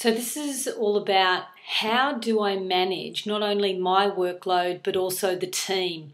So this is all about how do I manage not only my workload but also the team.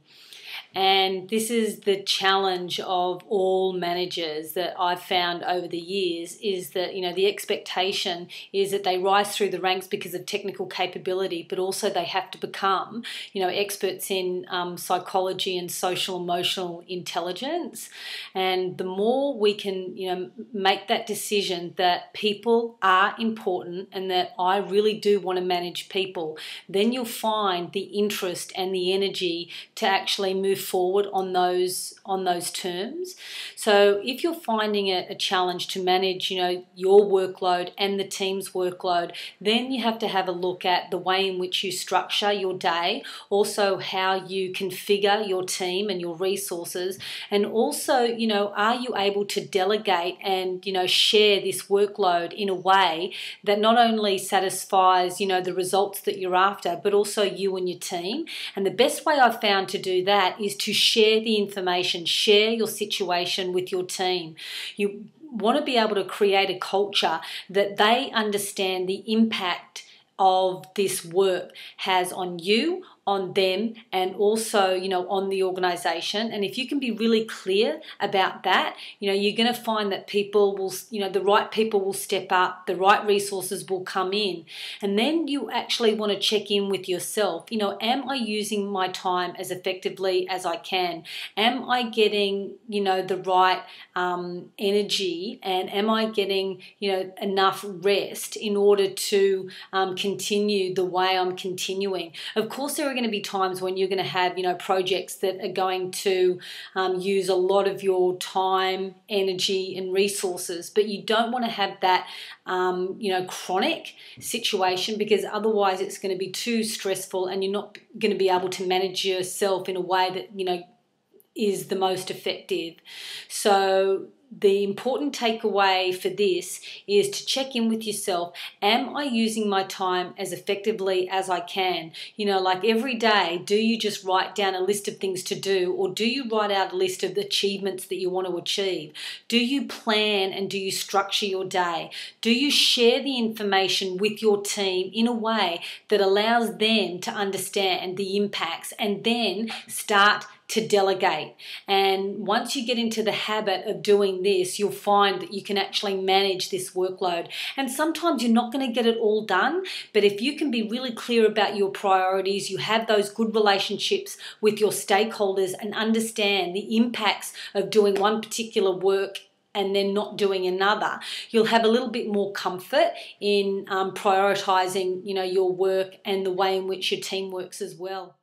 And this is the challenge of all managers that I've found over the years is that, the expectation is that they rise through the ranks because of technical capability, but also they have to become, experts in psychology and social emotional intelligence. And the more we can, make that decision that people are important and that I really do want to manage people, then you'll find the interest and the energy to actually move forward on those terms. So if you're finding it a challenge to manage your workload and the team's workload, then you have to have a look at the way in which you structure your day, also how you configure your team and your resources, and also are you able to delegate and share this workload in a way that not only satisfies the results that you're after, but also you and your team. And the best way I've found to do that is to share the information, share your situation with your team. You want to be able to create a culture that they understand the impact of this work has on you, on them, and also on the organization. And if you can be really clear about that, you're going to find that people will, the right people will step up, the right resources will come in. And then you actually want to check in with yourself. Am I using my time as effectively as I can? Am I getting the right energy, and am I getting enough rest in order to continue the way I'm continuing? Of course, there are going to be times when you're going to have projects that are going to use a lot of your time, energy and resources, but you don't want to have that chronic situation, because otherwise it's going to be too stressful and you're not going to be able to manage yourself in a way that is the most effective. So the important takeaway for this is to check in with yourself. Am I using my time as effectively as I can? Like every day, do you just write down a list of things to do, or do you write out a list of the achievements that you want to achieve? Do you plan and do you structure your day? Do you share the information with your team in a way that allows them to understand the impacts, and then start to delegate? And once you get into the habit of doing this, you'll find that you can actually manage this workload. And sometimes you're not going to get it all done, but if you can be really clear about your priorities, you have those good relationships with your stakeholders and understand the impacts of doing one particular work and then not doing another, you'll have a little bit more comfort in prioritizing your work and the way in which your team works as well.